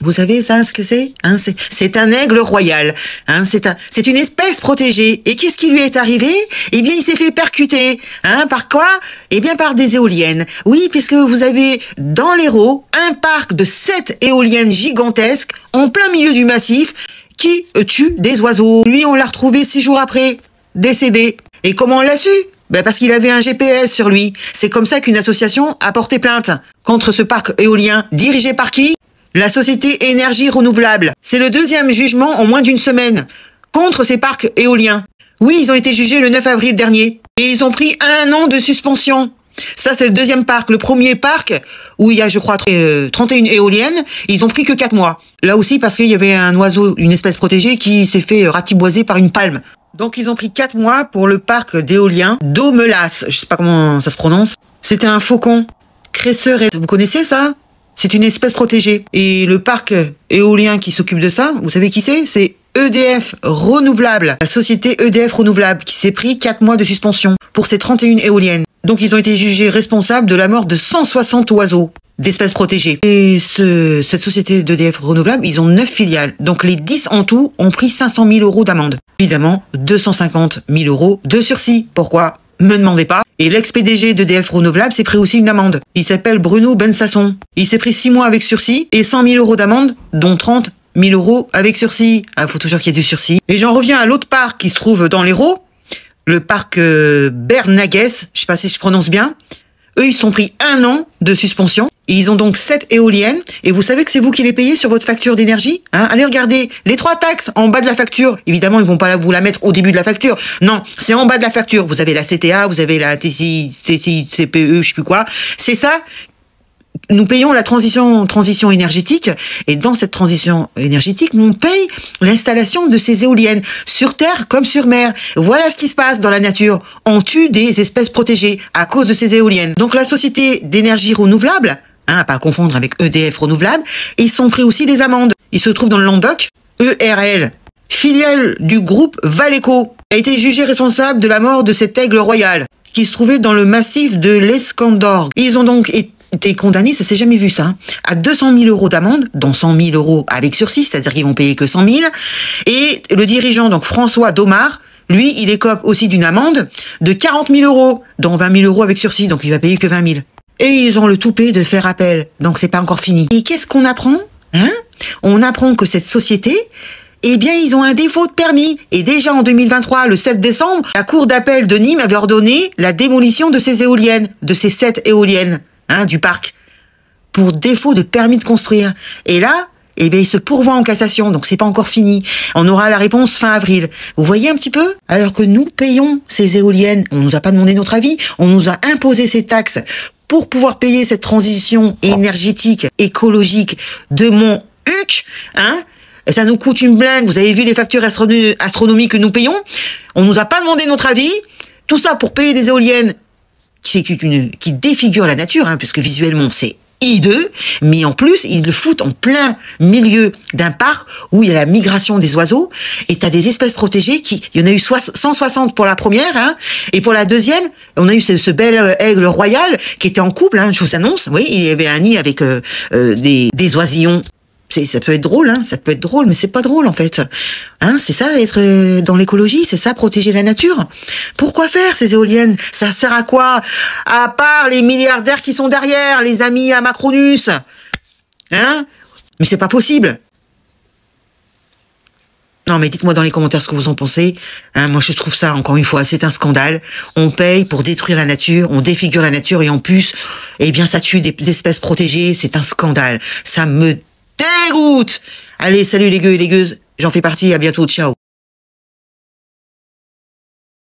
Vous savez ça, ce que c'est, hein? C'est un aigle royal, hein? C'est une espèce protégée. Et qu'est-ce qui lui est arrivé? Eh bien, il s'est fait percuter, hein? Par quoi? Eh bien, par des éoliennes. Oui, puisque vous avez dans l'Hérault un parc de 7 éoliennes gigantesques en plein milieu du massif qui tue des oiseaux. Lui, on l'a retrouvé 6 jours après, décédé. Et comment on l'a su? Ben parce qu'il avait un GPS sur lui. C'est comme ça qu'une association a porté plainte contre ce parc éolien. Dirigé par qui? La société Énergie Renouvelable. C'est le 2e jugement en moins d'une semaine contre ces parcs éoliens. Oui, ils ont été jugés le 9 avril dernier. Et ils ont pris 1 an de suspension. Ça, c'est le 2e parc. Le premier parc, où il y a, je crois, 31 éoliennes, ils ont pris que 4 mois. Là aussi, parce qu'il y avait un oiseau, une espèce protégée, qui s'est fait ratiboiser par une palme. Donc, ils ont pris 4 mois pour le parc d'éolien d'Aumelas. Je sais pas comment ça se prononce. C'était un faucon. Cresseur, vous connaissez ça? C'est une espèce protégée. Et le parc éolien qui s'occupe de ça, vous savez qui c'est? C'est EDF Renouvelable. La société EDF Renouvelable qui s'est pris 4 mois de suspension pour ces 31 éoliennes. Donc, ils ont été jugés responsables de la mort de 160 oiseaux d'espèces protégées. Et cette société d'EDF Renouvelable, ils ont 9 filiales. Donc, les 10 en tout ont pris 500 000 € d'amende. Évidemment, 250 000 € de sursis. Pourquoi? Me demandez pas. Et l'ex-PDG d'EDF Renouvelable s'est pris aussi une amende. Il s'appelle Bruno Bensasson. Il s'est pris 6 mois avec sursis et 100 000 € d'amende, dont 30 000 € avec sursis. Ah, faut toujours qu'il y ait du sursis. Et j'en reviens à l'autre parc qui se trouve dans l'Hérault. Le parc Bernaguès, je sais pas si je prononce bien. Eux, ils se sont pris 1 an de suspension. Et ils ont donc 7 éoliennes. Et vous savez que c'est vous qui les payez sur votre facture d'énergie, hein? Allez regarder les 3 taxes en bas de la facture. Évidemment, ils vont pas vous la mettre au début de la facture. Non, c'est en bas de la facture. Vous avez la CTA, vous avez la TCI-CPE, je sais plus quoi. C'est ça. Nous payons la transition énergétique, et dans cette transition énergétique, on paye l'installation de ces éoliennes, sur terre comme sur mer. Voilà ce qui se passe dans la nature. On tue des espèces protégées à cause de ces éoliennes. Donc la société d'énergie renouvelable, hein, à pas confondre avec EDF Renouvelable, ils sont pris aussi des amendes. Ils se trouvent dans le Languedoc. ERL, filiale du groupe Valeco, a été jugée responsable de la mort de cet aigle royal, qui se trouvait dans le massif de l'Escandor. Ils ont donc été condamnés, ça s'est jamais vu ça, hein, à 200 000 € d'amende, dont 100 000 € avec sursis, c'est-à-dire qu'ils vont payer que 100 000. Et le dirigeant, donc François Domard, lui, il écope aussi d'une amende de 40 000 €, dont 20 000 € avec sursis, donc il va payer que 20 000. Et ils ont le toupet de faire appel, donc c'est pas encore fini. Et qu'est-ce qu'on apprend, hein? On apprend que cette société, eh bien, ils ont un défaut de permis. Et déjà en 2023, le 7 décembre, la cour d'appel de Nîmes avait ordonné la démolition de ces éoliennes, de ces 7 éoliennes. Hein, du parc, pour défaut de permis de construire. Et là, eh bien, il se pourvoit en cassation, donc c'est pas encore fini. On aura la réponse fin avril. Vous voyez un petit peu? Alors que nous payons ces éoliennes, on nous a pas demandé notre avis, on nous a imposé ces taxes pour pouvoir payer cette transition énergétique, écologique de mon HUC, hein? Et ça nous coûte une blinde. Vous avez vu les factures astronomiques que nous payons? On nous a pas demandé notre avis. Tout ça pour payer des éoliennes qui défigure la nature, hein, puisque visuellement c'est hideux, mais en plus ils le foutent en plein milieu d'un parc où il y a la migration des oiseaux, et t'as des espèces protégées il y en a eu 160 pour la première, hein, et pour la deuxième, on a eu ce bel aigle royal qui était en couple, hein, je vous annonce, oui, il y avait un nid avec des oisillons. Ça peut être drôle, hein, ça peut être drôle, mais c'est pas drôle en fait. Hein, c'est ça être dans l'écologie, c'est ça protéger la nature. Pourquoi faire ces éoliennes? Ça sert à quoi? À part les milliardaires qui sont derrière, les amis à Macronus. Hein? Mais c'est pas possible. Non, mais dites-moi dans les commentaires ce que vous en pensez. Hein, moi, je trouve ça, encore une fois, c'est un scandale. On paye pour détruire la nature, on défigure la nature, et en plus, eh bien, ça tue des espèces protégées. C'est un scandale. Ça me dégoûte. Allez, salut les gueux et les gueuses. J'en fais partie. À bientôt. Ciao.